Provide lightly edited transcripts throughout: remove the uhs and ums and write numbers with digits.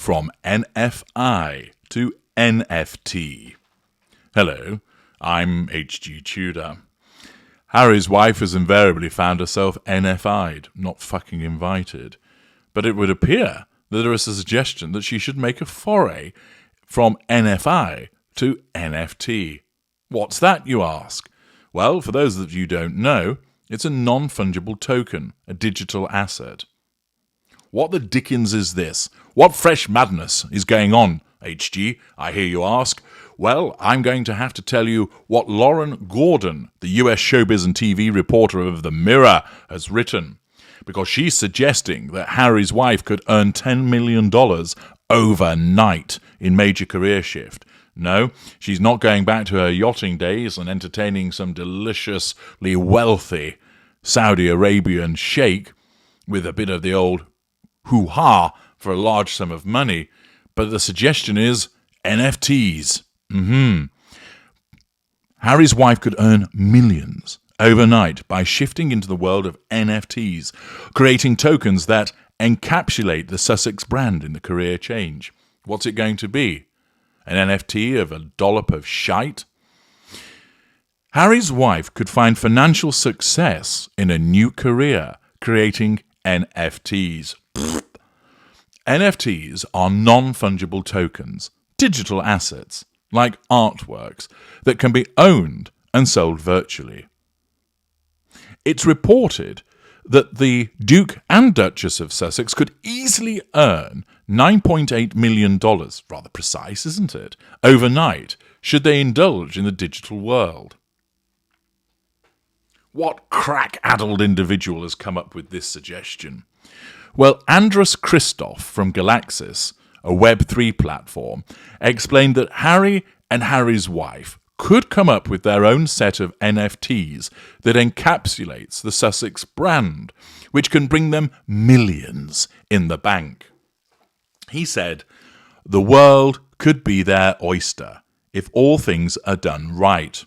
from NFI to NFT. Hello, I'm H.G. Tudor. Harry's wife has invariably found herself NFI'd, not fucking invited. But it would appear that there is a suggestion that she should make a foray from NFI to NFT. What's that, you ask? Well, for those of you who don't know, it's a non-fungible token, a digital asset. What the dickens is this? What fresh madness is going on, HG, I hear you ask? Well, I'm going to have to tell you what Lauren Gordon, the US showbiz and TV reporter of The Mirror, has written, because she's suggesting that Harry's wife could earn $10 million overnight in major career shift. No, she's not going back to her yachting days and entertaining some deliciously wealthy Saudi Arabian sheikh with a bit of the old hoo-ha for a large sum of money, but the suggestion is NFTs. Harry's wife could earn millions overnight by shifting into the world of NFTs, creating tokens that encapsulate the Sussex brand in the career change. What's it going to be? An NFT of a dollop of shite? Harry's wife could find financial success in a new career, creating NFTs. NFTs are non-fungible tokens, digital assets, like artworks, that can be owned and sold virtually. It's reported that the Duke and Duchess of Sussex could easily earn $9.8 million, rather precise, isn't it, overnight, should they indulge in the digital world. What crack-addled individual has come up with this suggestion? Well, Andrus Christoph from Galaxis, a Web3 platform, explained that Harry and Harry's wife could come up with their own set of NFTs that encapsulates the Sussex brand, which can bring them millions in the bank. He said, the world could be their oyster if all things are done right.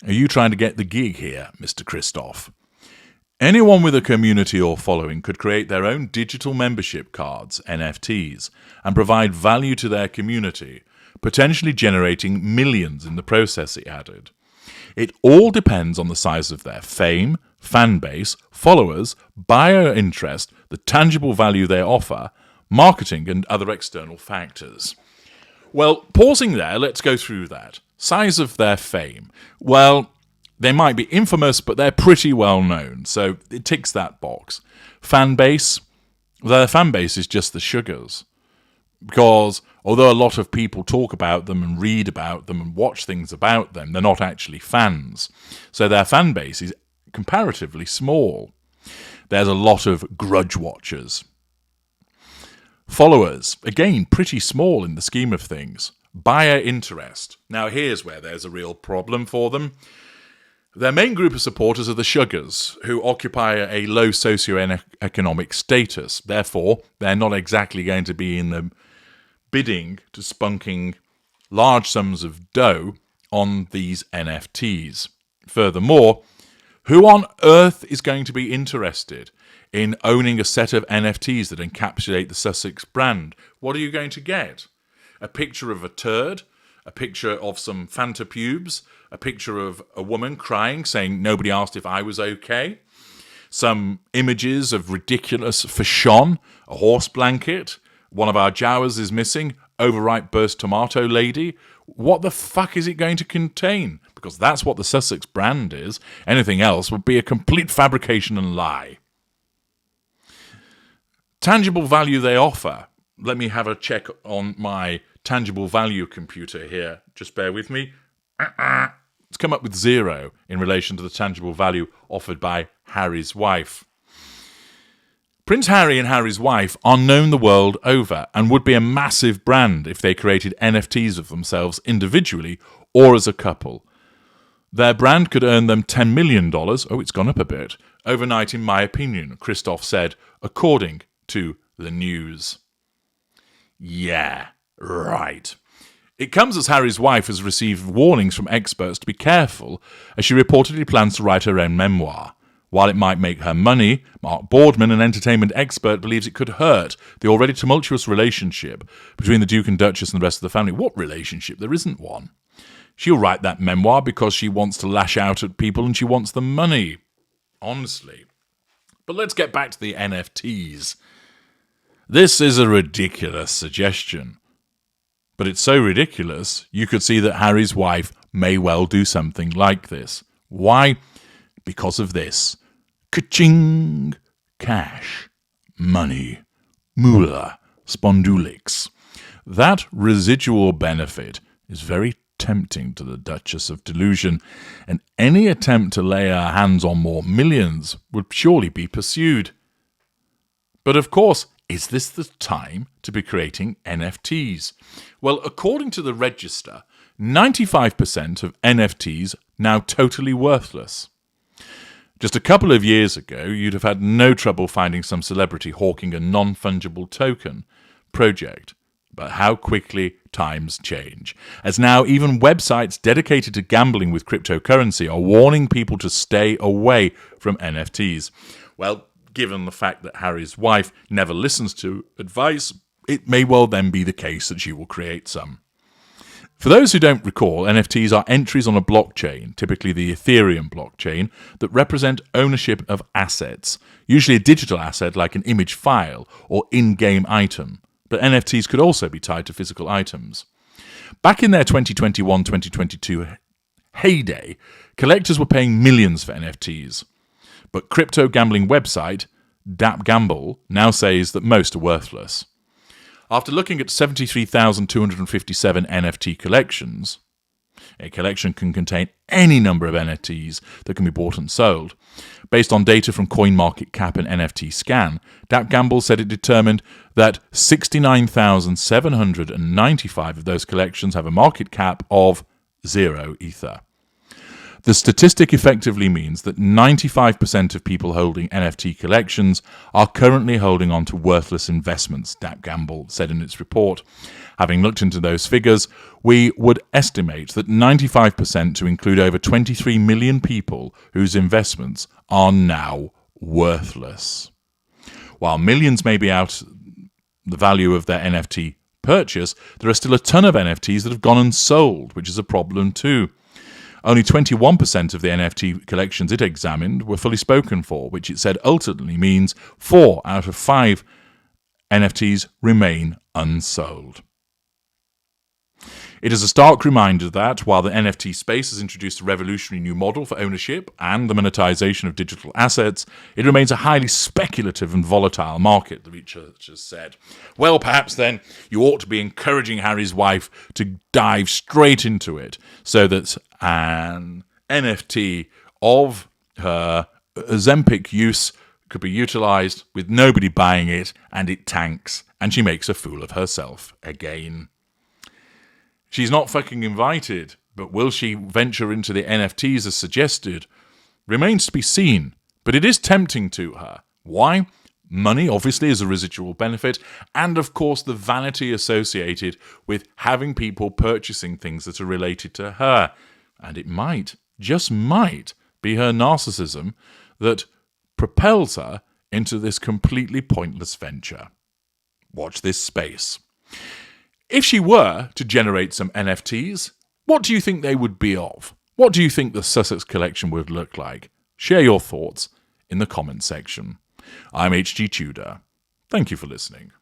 Are you trying to get the gig here, Mr. Christoph? Anyone with a community or following could create their own digital membership cards, NFTs, and provide value to their community, potentially generating millions in the process, he added. It all depends on the size of their fame, fan base, followers, buyer interest, the tangible value they offer, marketing and other external factors. Well, pausing there, let's go through that. Size of their fame. Well, they might be infamous, but they're pretty well known, so it ticks that box. Fan base? Their fan base is just the sugars. Because although a lot of people talk about them and read about them and watch things about them, they're not actually fans. So their fan base is comparatively small. There's a lot of grudge watchers. Followers, again, pretty small in the scheme of things. Buyer interest. Now here's where there's a real problem for them. Their main group of supporters are the sugars, who occupy a low socio-economic status. Therefore, they're not exactly going to be in the bidding to spunking large sums of dough on these NFTs. Furthermore, who on earth is going to be interested in owning a set of NFTs that encapsulate the Sussex brand? What are you going to get? A picture of a turd? A picture of some Fanta pubes? A picture of a woman crying, saying nobody asked if I was okay? Some images of ridiculous fashion, a horse blanket, one of our Jawas is missing, overripe burst tomato lady. What the fuck is it going to contain? Because that's what the Sussex brand is. Anything else would be a complete fabrication and lie. Tangible value they offer. Let me have a check on my tangible value computer here. Just bear with me. It's come up with 0 in relation to the tangible value offered by Harry's wife. Prince Harry and Harry's wife are known the world over and would be a massive brand if they created NFTs of themselves individually or as a couple. Their brand could earn them $10 million, oh, it's gone up a bit, overnight in my opinion, Christoph said, according to the news. Yeah, right. It comes as Harry's wife has received warnings from experts to be careful, as she reportedly plans to write her own memoir. While it might make her money, Mark Boardman, an entertainment expert, believes it could hurt the already tumultuous relationship between the Duke and Duchess and the rest of the family. What relationship? There isn't one. She'll write that memoir because she wants to lash out at people and she wants the money. Honestly. But let's get back to the NFTs. This is a ridiculous suggestion. But it's so ridiculous, you could see that Harry's wife may well do something like this. Why? Because of this. Ka-ching! Cash. Money. Moolah. Spondulix. That residual benefit is very tempting to the Duchess of Delusion, and any attempt to lay her hands on more millions would surely be pursued. But of course, is this the time to be creating NFTs? Well, according to the Register, 95% of NFTs now totally worthless. Just a couple of years ago, you'd have had no trouble finding some celebrity hawking a non-fungible token project. But how quickly times change, as now even websites dedicated to gambling with cryptocurrency are warning people to stay away from NFTs. Well, given the fact that Harry's wife never listens to advice, it may well then be the case that she will create some. For those who don't recall, NFTs are entries on a blockchain, typically the Ethereum blockchain, that represent ownership of assets, usually a digital asset like an image file or in-game item. But NFTs could also be tied to physical items. Back in their 2021-2022 heyday, collectors were paying millions for NFTs. But crypto gambling website DapGamble now says that most are worthless. After looking at 73,257 NFT collections, a collection can contain any number of NFTs that can be bought and sold. Based on data from CoinMarketCap and NFT Scan, DapGamble said it determined that 69,795 of those collections have a market cap of 0 Ether. The statistic effectively means that 95% of people holding NFT collections are currently holding on to worthless investments, DapGamble said in its report. Having looked into those figures, we would estimate that 95% to include over 23 million people whose investments are now worthless. While millions may be out the value of their NFT purchase, there are still a ton of NFTs that have gone unsold, which is a problem too. Only 21% of the NFT collections it examined were fully spoken for, which it said ultimately means 4 out of 5 NFTs remain unsold. It is a stark reminder that, while the NFT space has introduced a revolutionary new model for ownership and the monetization of digital assets, it remains a highly speculative and volatile market, the research has said. Well, perhaps then you ought to be encouraging Harry's wife to dive straight into it so that an NFT of her Ozempic use could be utilized with nobody buying it, and it tanks, and she makes a fool of herself again. She's not fucking invited, but will she venture into the NFTs as suggested? Remains to be seen, but it is tempting to her. Why? Money, obviously, is a residual benefit, and of course the vanity associated with having people purchasing things that are related to her. And it might, just might, be her narcissism that propels her into this completely pointless venture. Watch this space. If she were to generate some NFTs, what do you think they would be of? What do you think the Sussex collection would look like? Share your thoughts in the comments section. I'm HG Tudor. Thank you for listening.